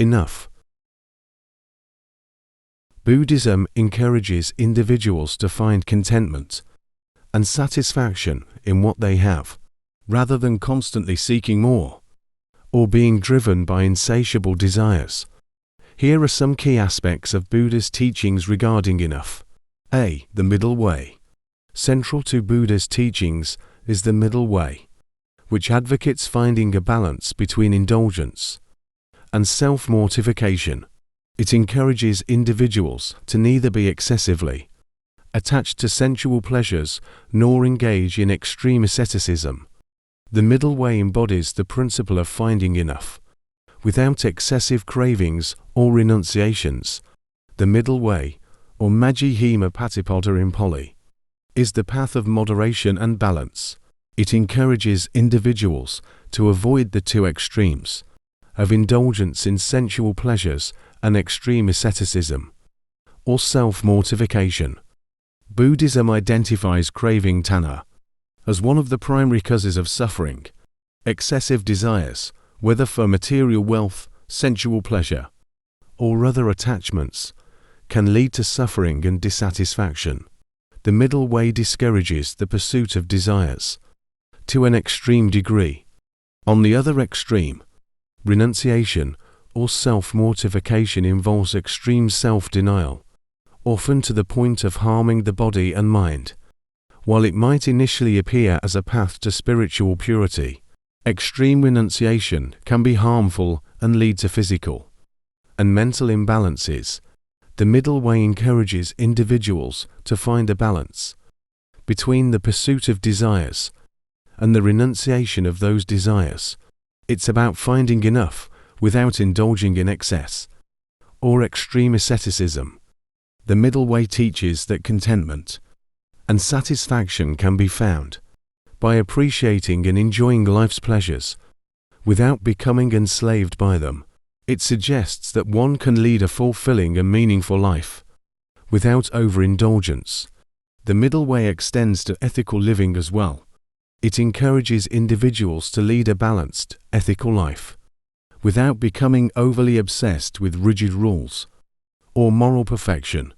enough. Buddhism encourages individuals to find contentment and satisfaction in what they have, rather than constantly seeking more or being driven by insatiable desires. Here are some key aspects of Buddha's teachings regarding enough. A. The middle way. Central to Buddha's teachings is the middle way, which advocates finding a balance between indulgence and self-mortification. It encourages individuals to neither be excessively attached to sensual pleasures nor engage in extreme asceticism. The middle way embodies the principle of finding enough, without excessive cravings or renunciations. The middle way, or Majjhima Patipada in Pali, is the path of moderation and balance. It encourages individuals to avoid the two extremes of indulgence in sensual pleasures and extreme asceticism, or self-mortification. Buddhism identifies craving tanha as one of the primary causes of suffering. Excessive desires, whether for material wealth, sensual pleasure, or other attachments, can lead to suffering and dissatisfaction. The middle way discourages the pursuit of desires to an extreme degree. On the other extreme, renunciation or self-mortification involves extreme self-denial, often to the point of harming the body and mind. While it might initially appear as a path to spiritual purity, extreme renunciation can be harmful and lead to physical and mental imbalances. The middle way encourages individuals to find a balance between the pursuit of desires and the renunciation of those desires. It's about finding enough without indulging in excess or extreme asceticism. The middle way teaches that contentment and satisfaction can be found by appreciating and enjoying life's pleasures without becoming enslaved by them. It suggests that one can lead a fulfilling and meaningful life without overindulgence. The middle way extends to ethical living as well. It encourages individuals to lead a balanced, ethical life without becoming overly obsessed with rigid rules or moral perfection.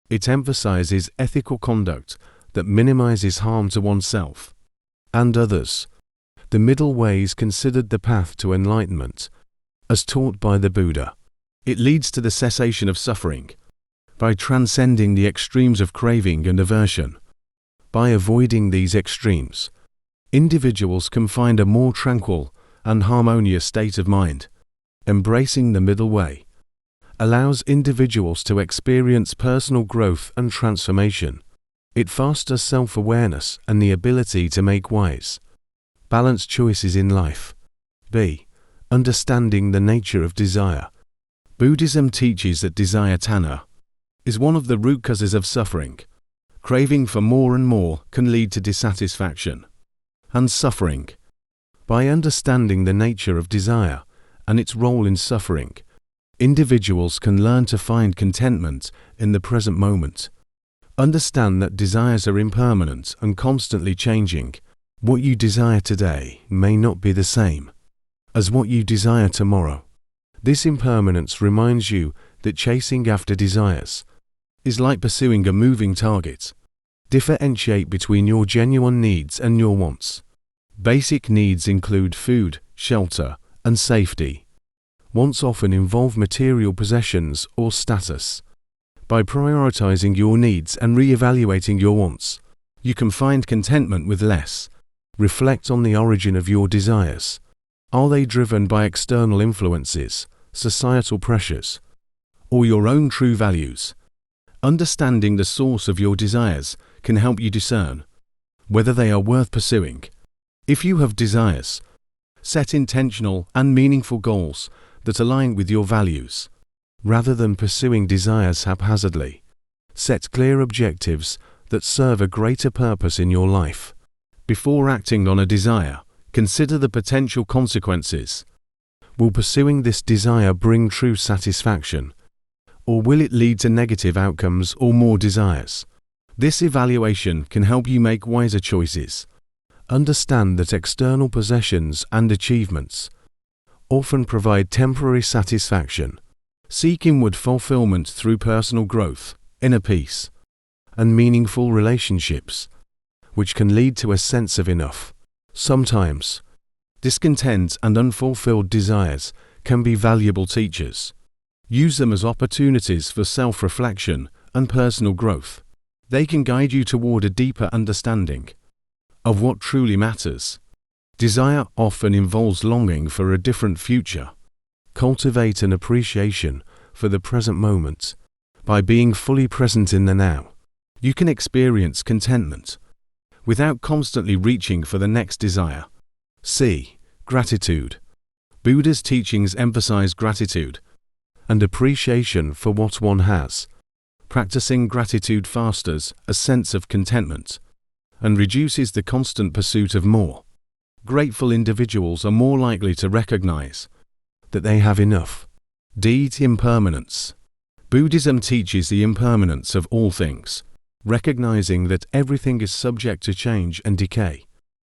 It emphasizes ethical conduct that minimizes harm to oneself and others. The middle way is considered the path to enlightenment, as taught by the Buddha. It leads to the cessation of suffering by transcending the extremes of craving and aversion. By avoiding these extremes, individuals can find a more tranquil and harmonious state of mind. Embracing the middle way allows individuals to experience personal growth and transformation. It fosters self-awareness and the ability to make wise, balanced choices in life. B. Understanding the nature of desire. Buddhism teaches that desire tanha is one of the root causes of suffering. Craving for more and more can lead to dissatisfaction and suffering. By understanding the nature of desire and its role in suffering, individuals can learn to find contentment in the present moment. Understand that desires are impermanent and constantly changing. What you desire today may not be the same as what you desire tomorrow. This impermanence reminds you that chasing after desires is like pursuing a moving target. Differentiate between your genuine needs and your wants. Basic needs include food, shelter, and safety. Wants often involve material possessions or status. By prioritizing your needs and re-evaluating your wants, you can find contentment with less. Reflect on the origin of your desires. Are they driven by external influences, societal pressures, or your own true values? Understanding the source of your desires can help you discern whether they are worth pursuing. If you have desires, set intentional and meaningful goals that align with your values. Rather than pursuing desires haphazardly, set clear objectives that serve a greater purpose in your life. Before acting on a desire, consider the potential consequences. Will pursuing this desire bring true satisfaction, or will it lead to negative outcomes or more desires? This evaluation can help you make wiser choices. Understand that external possessions and achievements often provide temporary satisfaction. Seek inward fulfillment through personal growth, inner peace, and meaningful relationships, which can lead to a sense of enough. Sometimes, discontent and unfulfilled desires can be valuable teachers. Use them as opportunities for self-reflection and personal growth. They can guide you toward a deeper understanding of what truly matters. Desire often involves longing for a different future. Cultivate an appreciation for the present moment. By being fully present in the now, you can experience contentment without constantly reaching for the next desire. C. Gratitude. Buddha's teachings emphasize gratitude and appreciation for what one has. Practicing gratitude fosters a sense of contentment and reduces the constant pursuit of more. Grateful individuals are more likely to recognize that they have enough. D. Impermanence. Buddhism teaches the impermanence of all things, recognizing that everything is subject to change and decay,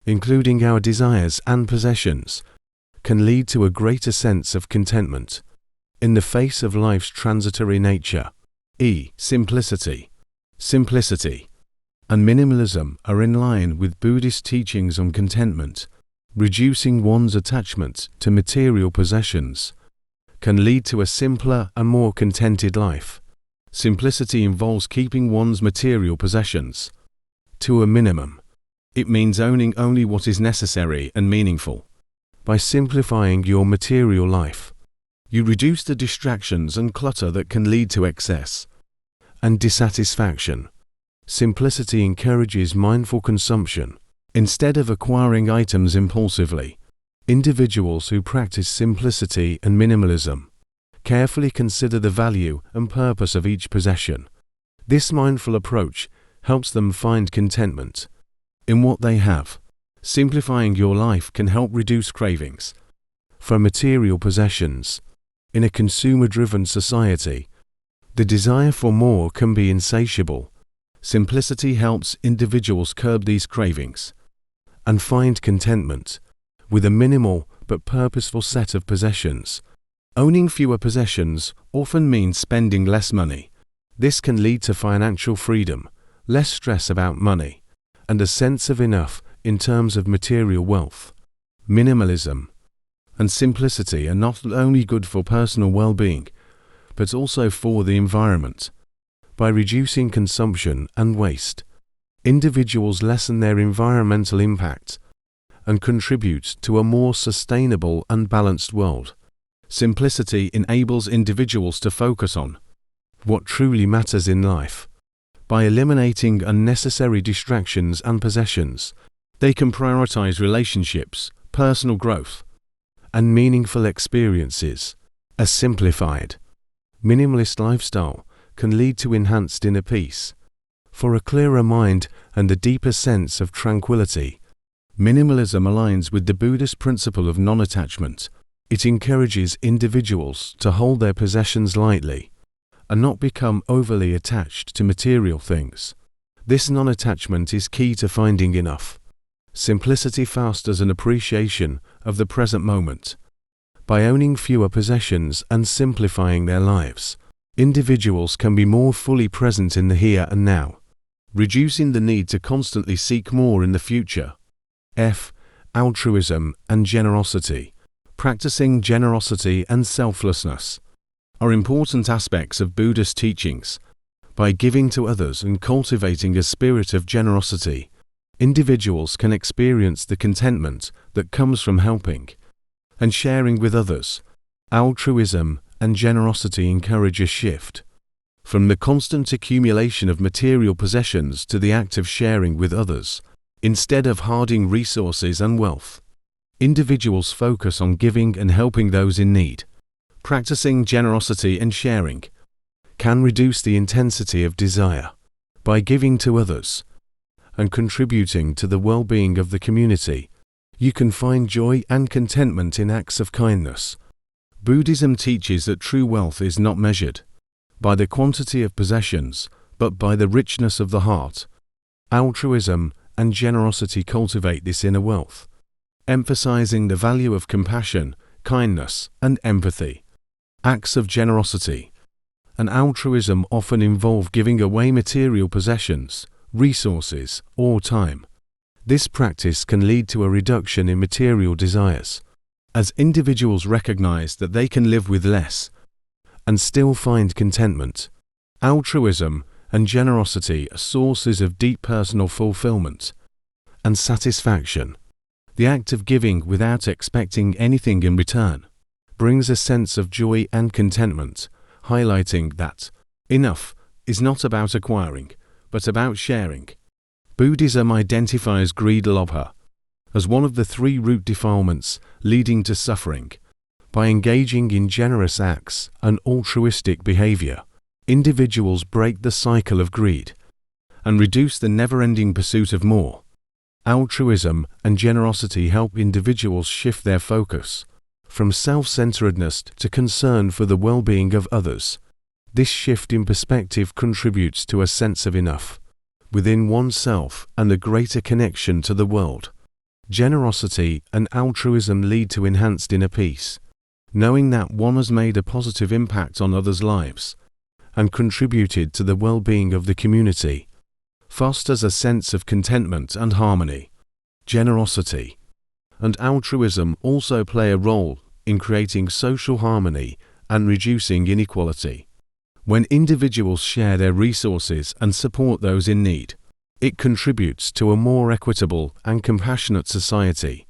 including our desires and possessions, can lead to a greater sense of contentment in the face of life's transitory nature. E. Simplicity. Simplicity and minimalism are in line with Buddhist teachings on contentment. Reducing one's attachment to material possessions can lead to a simpler and more contented life. Simplicity involves keeping one's material possessions to a minimum. It means owning only what is necessary and meaningful. By simplifying your material life, you reduce the distractions and clutter that can lead to excess and dissatisfaction. Simplicity encourages mindful consumption. Instead of acquiring items impulsively, individuals who practice simplicity and minimalism carefully consider the value and purpose of each possession. This mindful approach helps them find contentment in what they have. Simplifying your life can help reduce cravings for material possessions. In a consumer-driven society, the desire for more can be insatiable. Simplicity helps individuals curb these cravings and find contentment with a minimal but purposeful set of possessions. Owning fewer possessions often means spending less money. This can lead to financial freedom, less stress about money, and a sense of enough in terms of material wealth. Minimalism and simplicity are not only good for personal well-being, but also for the environment. By reducing consumption and waste, individuals lessen their environmental impact and contribute to a more sustainable and balanced world. Simplicity enables individuals to focus on what truly matters in life. By eliminating unnecessary distractions and possessions, they can prioritize relationships, personal growth, and meaningful experiences. A simplified, minimalist lifestyle can lead to enhanced inner peace. For a clearer mind and a deeper sense of tranquility, minimalism aligns with the Buddhist principle of non-attachment. It encourages individuals to hold their possessions lightly and not become overly attached to material things. This non-attachment is key to finding enough. Simplicity fosters an appreciation of the present moment. By owning fewer possessions and simplifying their lives, individuals can be more fully present in the here and now, reducing the need to constantly seek more in the future. F. Altruism and generosity. Practicing generosity and selflessness are important aspects of Buddhist teachings. By giving to others and cultivating a spirit of generosity, individuals can experience the contentment that comes from helping and sharing with others. Altruism and generosity encourage a shift from the constant accumulation of material possessions to the act of sharing with others. Instead of hoarding resources and wealth, individuals focus on giving and helping those in need. Practicing generosity and sharing can reduce the intensity of desire. By giving to others and contributing to the well-being of the community, you can find joy and contentment in acts of kindness. Buddhism teaches that true wealth is not measured by the quantity of possessions, but by the richness of the heart. Altruism and generosity cultivate this inner wealth, emphasizing the value of compassion, kindness, and empathy. Acts of generosity and altruism often involve giving away material possessions, resources, or time. This practice can lead to a reduction in material desires, as individuals recognize that they can live with less and still find contentment. Altruism and generosity are sources of deep personal fulfillment and satisfaction. The act of giving without expecting anything in return brings a sense of joy and contentment, highlighting that enough is not about acquiring, but about sharing. Buddhism identifies greed lobha as one of the 3 root defilements leading to suffering. By engaging in generous acts and altruistic behavior, individuals break the cycle of greed and reduce the never-ending pursuit of more. Altruism and generosity help individuals shift their focus from self-centeredness to concern for the well-being of others. This shift in perspective contributes to a sense of enough within oneself and a greater connection to the world. Generosity and altruism lead to enhanced inner peace, knowing that one has made a positive impact on others' lives and contributed to the well-being of the community, fosters a sense of contentment and harmony. Generosity and altruism also play a role in creating social harmony and reducing inequality. When individuals share their resources and support those in need, it contributes to a more equitable and compassionate society.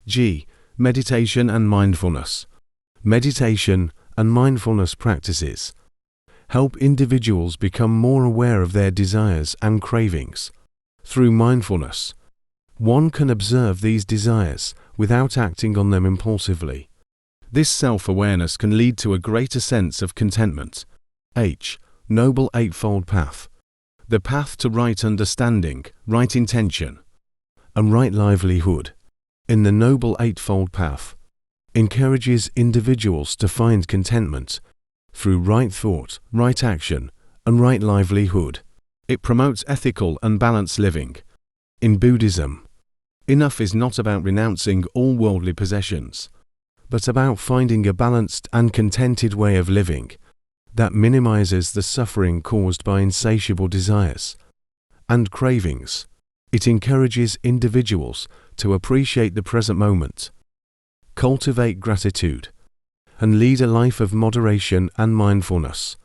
G. Meditation and mindfulness. Meditation and mindfulness practices help individuals become more aware of their desires and cravings. Through mindfulness, one can observe these desires without acting on them impulsively. This self-awareness can lead to a greater sense of contentment. H. Noble Eightfold Path. The path to right understanding, right intention, and right livelihood in the Noble Eightfold Path encourages individuals to find contentment through right thought, right action, and right livelihood. It promotes ethical and balanced living. In Buddhism, enough is not about renouncing all worldly possessions, but about finding a balanced and contented way of living that minimizes the suffering caused by insatiable desires and cravings. It encourages individuals to appreciate the present moment, cultivate gratitude, and lead a life of moderation and mindfulness.